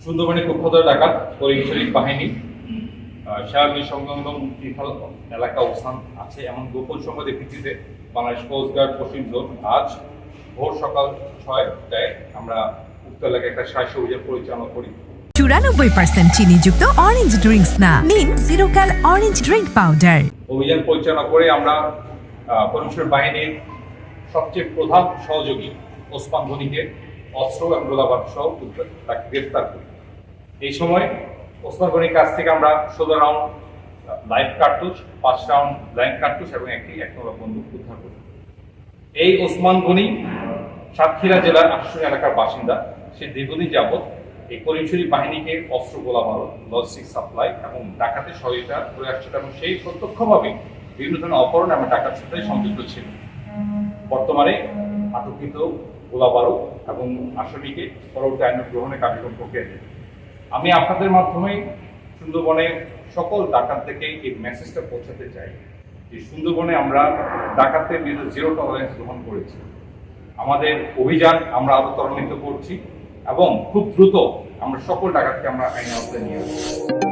সুন্দরবনে কুখ্যাত ডাকাত পরিচরিক বাহিনী সারাদিন সংলগ্ন মুক্তিখাল এলাকা অবস্থান আছে এমন গোপন সংবাদের ভিত্তিতে বাংলাদেশ কোস্টগার্ড পশ্চিম জোন আজ ভোর সকাল ৬টায় আমরা উক্ত এলাকায় একটা সাহায্য অভিযান পরিচালনা করি। 94% চিনিযুক্ত অরেঞ্জ ড্রিঙ্কস না, নিন জিরো ক্যাল অরেঞ্জ ড্রিঙ্ক পাউডার। অভিযান পরিচালনা করে আমরা পরিচরিক বাহিনীর সবচেয়ে প্রধান সহযোগী ওসমান গনিকে অস্ত্র এবং গোলাবারুদ সহ তাকে গ্রেফতার করি। এই সময় ওসমান গনির কাছ থেকে আমরা ১৬ রাউন্ড লাইভ কার্তুজ, ৫ রাউন্ড ব্ল্যাঙ্ক কার্তুজ এবং একটি ১ নম্বর বন্দুক উদ্ধার করি। এই ওসমান গনি সাতক্ষীরা জেলার আশুন এলাকার বাসিন্দা। সে দীর্ঘদিন যাবৎ এই পরিচরিক বাহিনীকে অস্ত্র গোলাবারুদ, লজিস্টিক সাপ্লাই এবং ডাকাতে সহযোগিতা করে আসছিল এবং সেই প্রত্যক্ষভাবে বিভিন্ন ধরনের অপহরণ এবং ডাকাতের সাথে সংযুক্ত ছিল। বর্তমানে আটককৃত গোলাবারুদ এবং আসামিকে পরবর্তী আইন গ্রহণের কার্যক্রম প্রক্রিয়া। আমি আপনাদের মাধ্যমে সুন্দরবনে সকল ডাকাত থেকে এই মেসেজটা পৌঁছাতে চাই যে সুন্দরবনে আমরা ডাকাতদের বিরুদ্ধে জিরো টলারেন্স গ্রহণ করেছি। আমাদের অভিযান আমরা আরো ত্বরান্বিত করছি এবং খুব দ্রুত আমরা সকল ডাকাতকে আমরা আইনের আওতায় নিয়ে আসবো।